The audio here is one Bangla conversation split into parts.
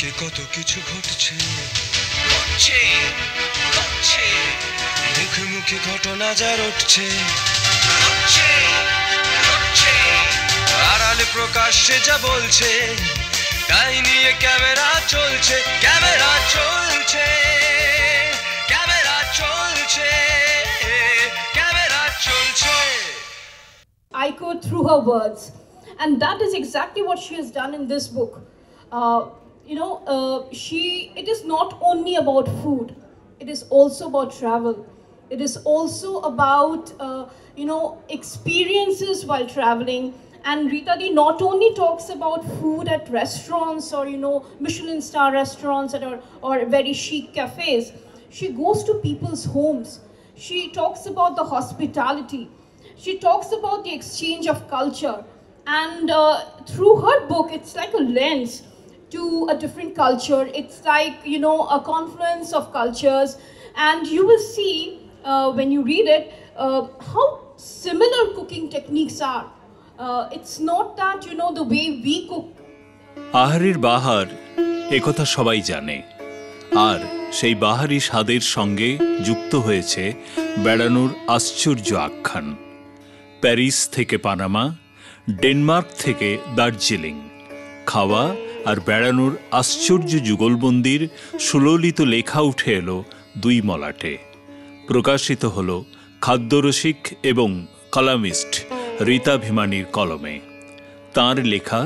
চারিদিকে কত কিছু ঘটছে, মুখে মুখে ঘটনা যা রটছে, আড়ালে প্রকাশ্যে যা বলছে, তাই নিয়ে ক্যামেরা চলছে, ক্যামেরা চলছে, ক্যামেরা চলছে, ক্যামেরা চলছে. I quote through her words, and that is exactly what she has done in this book. It is not only about food, it is also about travel. It is also about experiences while traveling. And Rita Di not only talks about food at restaurants or Michelin star restaurants or very chic cafes. She goes to people's homes. She talks about the hospitality. She talks about the exchange of culture. And through her book, it's like a lens to a different culture. It's like, a confluence of cultures. And you will see when you read it, how similar cooking techniques are. It's not that, the way we cook. আহারের বাহার একথা সবাই জানে, আর সেই বাহারি স্বাদের সঙ্গে যুক্ত হয়েছে বেড়ানোর আশ্চর্য আখ্যান। প্যারিস থেকে পানামা, ডেনমার্ক থেকে দার্জিলিং, খাওয়া আর বেড়ানোর আশ্চর্য যুগলবন্দির সুললিত লেখা উঠে এলো দুই মলাটে। প্রকাশিত হল খাদ্যরসিক এবং কলামিস্ট রীতা ভিমানির কলমে। তাঁর লেখা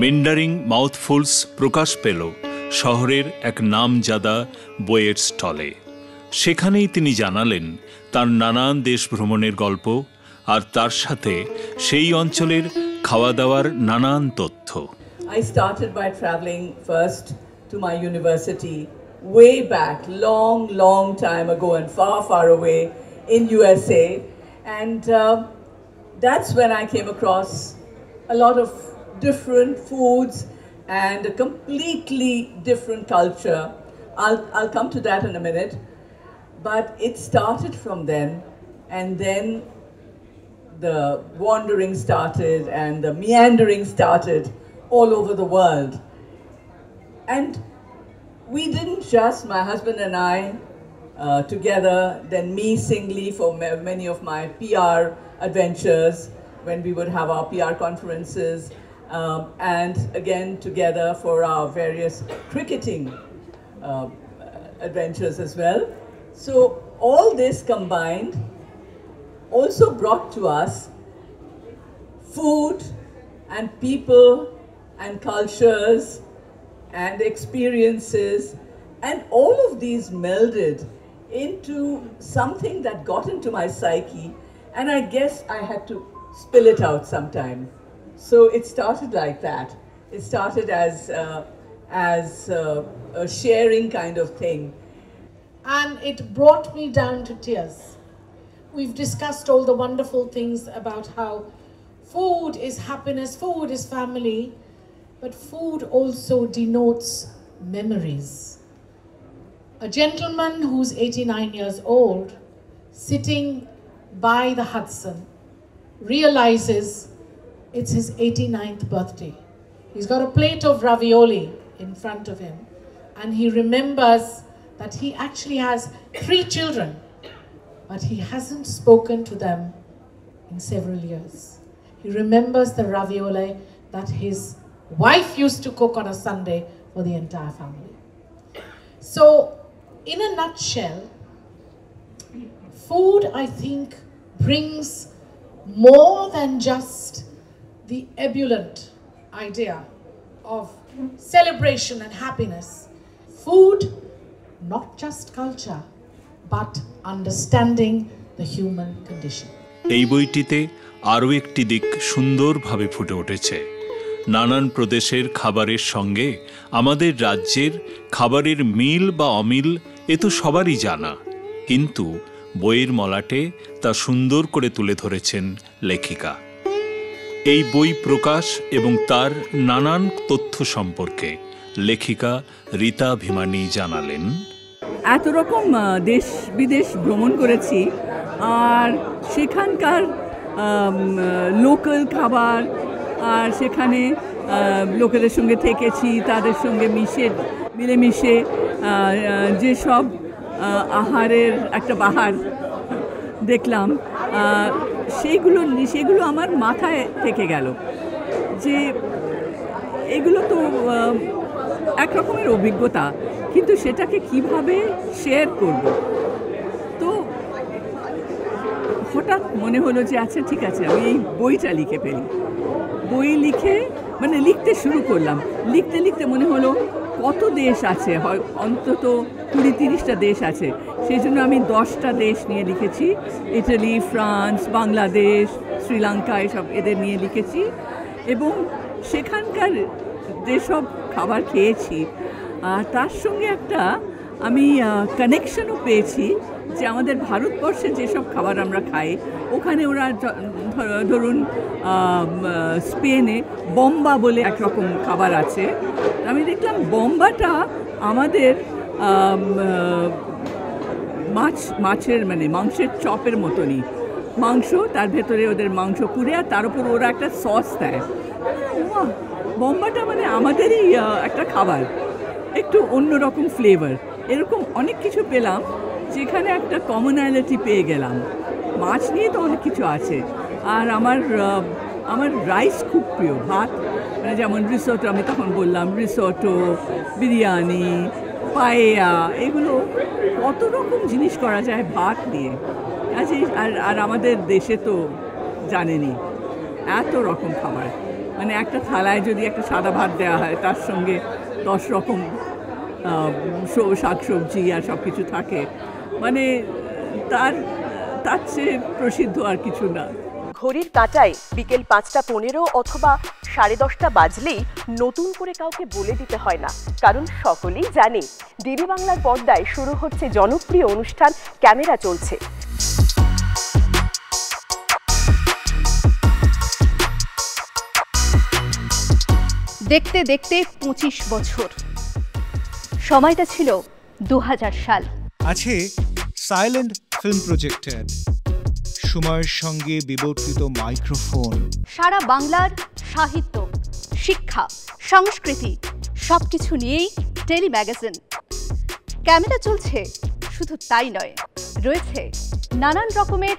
মেন্ডারিং মাউথফুলস প্রকাশ পেল শহরের এক নামজাদা বইয়ের স্টলে। সেখানেই তিনি জানালেন তার নানান দেশ ভ্রমণের গল্প আর তার সাথে সেই অঞ্চলের খাওয়া দাওয়ার নানান তথ্য। I started by traveling first to my university way back, long time ago and far away in USA, and that's when I came across a lot of different foods and a completely different culture. I'll come to that in a minute, but it started from then, and then the wandering started and the meandering started all over the world. And we didn't just, my husband and I together, then me singly for many of my PR adventures when we would have our PR conferences, and again together for our various cricketing adventures as well. So all this combined also brought to us food and people and cultures and experiences, and all of these melded into something that got into my psyche, and I guess I had to spill it out sometime. So it started like that. It started as a sharing kind of thing. And it brought me down to tears. We've discussed all the wonderful things about how food is happiness, food is family, but food also denotes memories. A gentleman who's 89 years old, sitting by the Hudson, realizes it's his 89th birthday. He's got a plate of ravioli in front of him, and he remembers that he actually has 3 children, but he hasn't spoken to them in several years. He remembers the ravioli that his wife used to cook on a Sunday for the entire family. So, in a nutshell, food, I think, brings more than just the ebullient idea of celebration and happiness. Food, not just culture, but understanding the human condition. এই বইটিতে আরও একটি দিক সুন্দরভাবে ফুটে উঠেছে। নানান প্রদেশের খাবারের সঙ্গে আমাদের রাজ্যের খাবারের মিল বা অমিল এ তো সবারই জানা, কিন্তু বইয়ের মলাটে তা সুন্দর করে তুলে ধরেছেন লেখিকা। এই বই প্রকাশ এবং তার নানান তথ্য সম্পর্কে লেখিকা রীতা ভিমানি জানালেন। এত রকম দেশ বিদেশ ভ্রমণ করেছি, আর সেখানকার লোকাল খাবার আর সেখানে লোকেদের সঙ্গে থেকেছি, তাদের সঙ্গে মিলেমিশে যেসব আহারের একটা বাহার দেখলাম, সেগুলো আমার মাথায় থেকে গেল যে এগুলো তো এক রকমের অভিজ্ঞতা, কিন্তু সেটাকে কিভাবে শেয়ার করব। তো হঠাৎ মনে হলো যে আচ্ছা ঠিক আছে, আমি এই বইটা লিখে ফেলি। বই লিখতে শুরু করলাম। লিখতে লিখতে মনে হলো কত দেশ আছে, হয় অন্তত 20-30টা দেশ আছে। সেই জন্য আমি 10টা দেশ নিয়ে লিখেছি, ইটালি, ফ্রান্স, বাংলাদেশ, শ্রীলঙ্কা, এদের নিয়ে লিখেছি। এবং সেখানকার যেসব খাবার খেয়েছি তার সঙ্গে একটা আমি কানেকশনও পেয়েছি যে আমাদের ভারতবর্ষে যেসব খাবার আমরা খাই, ওখানে ওরা ধরুন স্পেনে বম্বা বলে একরকম খাবার আছে। আমি দেখলাম বম্বাটা আমাদের মাছের মাংসের চপের মতনই, মাংস তার ভেতরে ওদের মাংস পুড়ে, আর তার উপর ওরা একটা সস দেয়। বম্বাটা আমাদেরই একটা খাবার, একটু অন্যরকম ফ্লেভার। এরকম অনেক কিছু পেলাম যেখানে একটা কমনালিটি পেয়ে গেলাম। মাছ নিয়ে তো অনেক কিছু আছে। আর আমার রাইস খুব প্রিয়, ভাত, যেমন রিসোটো, আমি তখন বললাম রিসোটো, বিরিয়ানি, পায়েয়া, এগুলো কত রকম জিনিস করা যায় ভাত দিয়ে। আর আমাদের দেশে তো জানেনি এত রকম খাবার, একটা থালায় যদি একটা সাদা ভাত দেওয়া হয়, তার সঙ্গে 10 রকম শাকসবজি আর সব কিছু থাকে, তার চেয়ে প্রসিদ্ধ আর কিছু না। ঘড়ির কাঁটায় বিকেল 5:15 অথবা 10:30 বাজলেই নতুন করে কাউকে বলে দিতে হয় না, কারণ সকলেই জানে ডিডি বাংলার পর্দায় শুরু হচ্ছে জনপ্রিয় অনুষ্ঠান ক্যামেরা চলছে। দেখতে দেখতে 25 বছর, সময়টা ছিল 2000 সাল। আছে সাইলেন্ট ফিল্ম প্রজেক্টের, সময়ের সঙ্গে বিবর্তিত মাইক্রোফোন, সারা বাংলার সাহিত্য, শিক্ষা, সংস্কৃতি সবকিছু নিয়েই টেলি ম্যাগাজিন। ক্যামেরা চলছে, শুধু তাই নয়, রয়েছে নানান রকমের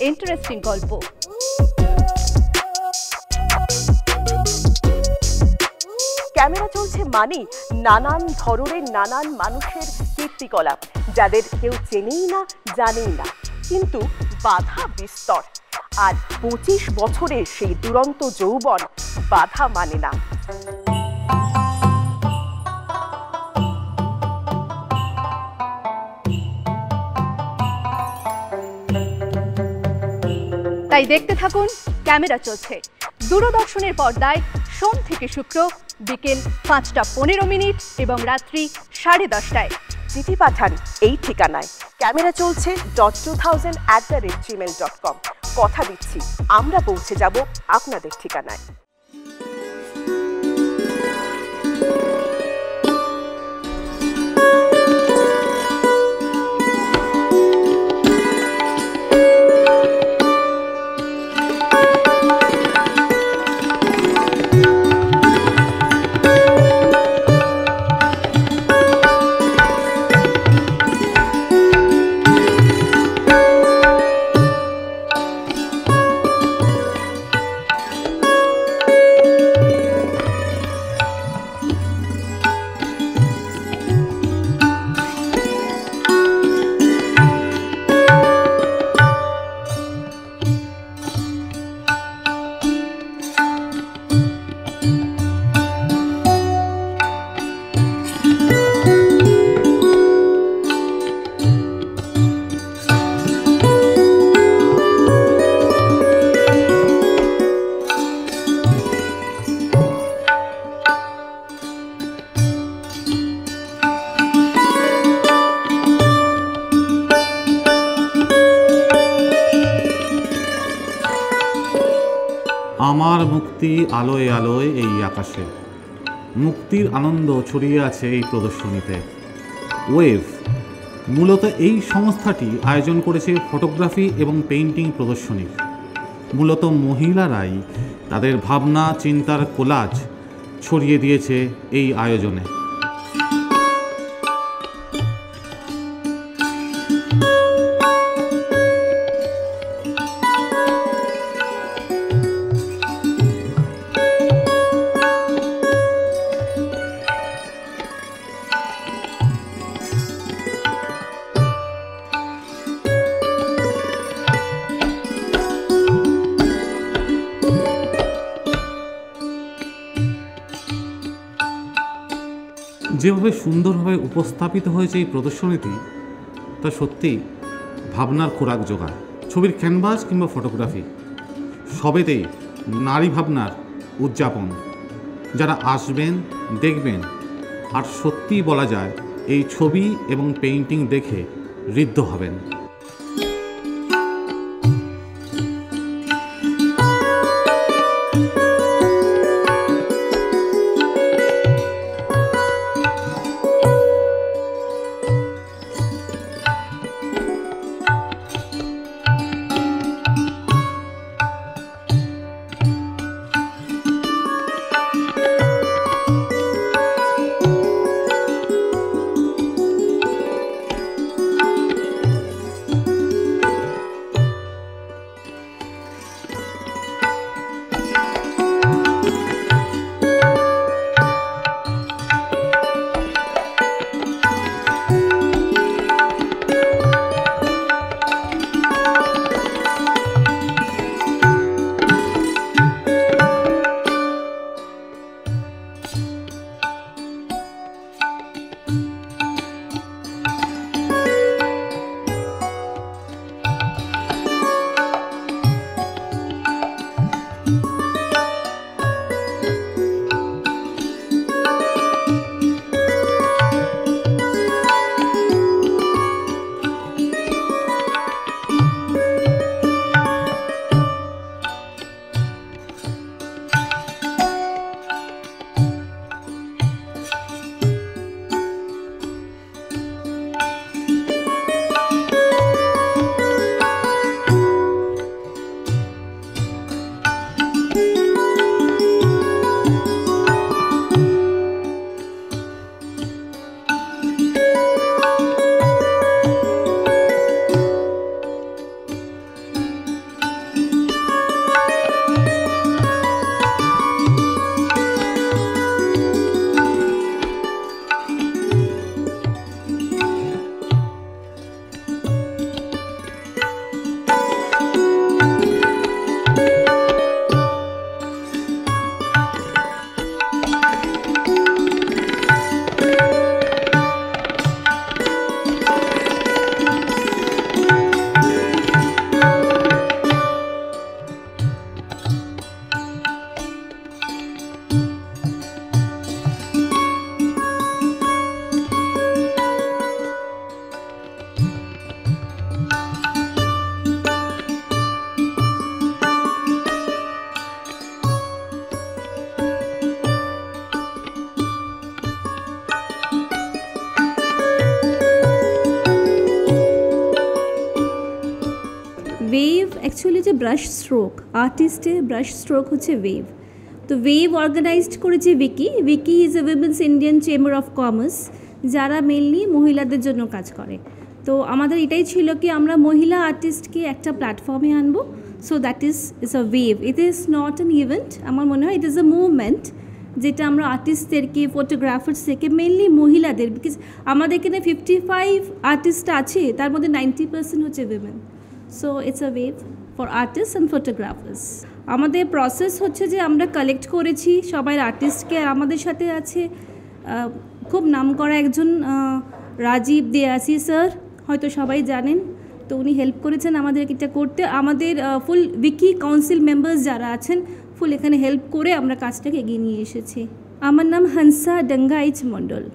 ইন্টারেস্টিং গল্প। ক্যামেরা চলছে নানান ধরনের নানান মানুষের কীর্তিকলাপ, যাদের কেউ চেনেই না, জানেই না, কিন্তু বাধা বিস্তর। আর 25 বছরের সেই দুরন্ত যৌবন বাধা মানে না। তাই দেখতে থাকুন ক্যামেরা চলছে, দূরদর্শনের পর্দায় সোম থেকে শুক্র বিকেল 5:15 এবং রাত্রি 10:30টায়। চিঠি পাঠান এই ঠিকানায়, ক্যামেরা চলছে .2000@gmail.com। কথা দিচ্ছি আমরা পৌঁছে যাব আপনাদের ঠিকানায়। আমার মুক্তি আলোয় আলোয় এই আকাশে, মুক্তির আনন্দ ছড়িয়ে আছে এই প্রদর্শনীতে। ওয়েভ মূলত এই সংস্থাটি আয়োজন করেছে ফটোগ্রাফি এবং পেইন্টিং প্রদর্শনীর। মূলত মহিলারাই তাদের ভাবনা চিন্তার কোলাজ ছড়িয়ে দিয়েছে এই আয়োজনে। যেভাবে সুন্দরভাবে উপস্থাপিত হয়েছে এই প্রদর্শনীটি, তা সত্যিই ভাবনার খোরাক জোগায়। ছবির ক্যানভাস কিংবা ফটোগ্রাফি সবেতেই নারী ভাবনার উদযাপন। যারা আসবেন, দেখবেন, আর সত্যিই বলা যায় এই ছবি এবং পেইন্টিং দেখে ঋদ্ধ হবেন। ওয়েভ অ্যাকচুয়ালি যে ব্রাশ স্ট্রোক, আর্টিস্টের ব্রাশ স্ট্রোক হচ্ছে ওয়েভ। তো ওয়েভ অর্গানাইজড করেছে উইকি। উইকি is a women's Indian chamber of commerce, যারা মেনলি মহিলাদের জন্য কাজ করে। তো আমাদের এটাই ছিল কি আমরা মহিলা আর্টিস্টকে একটা প্ল্যাটফর্মে আনবো। So that is a wave, it is not an event. আমার মনে হয় ইট ইজ আ মুভমেন্ট, যেটা আমরা আর্টিস্টদেরকে, ফটোগ্রাফার্সদেরকে, মেনলি মহিলাদের, বিকজ আমাদের এখানে 55 আর্টিস্ট আছে, তার মধ্যে 90% হচ্ছে women. So it's a wave for artist and photographers. আমাদের প্রসেস হচ্ছে যে আমরা কালেক্ট করেছি সবাই আর্টিস্টকে, আর আমাদের সাথে আছে খুব নামকরা একজন রাজীব দেয়াসি স্যার, হয়তো সবাই জানেন। তো উনি হেল্প করেছেন আমাদের এটা করতে। আমাদের ফুল উইকি কাউন্সিল মেম্বার্স যারা আছেন ফুল এখানে হেল্প করে আমরা কাজটাকে এগিয়ে নিয়ে এসেছি। আমার নাম হান্সা ডঙ্গাইচ মণ্ডল।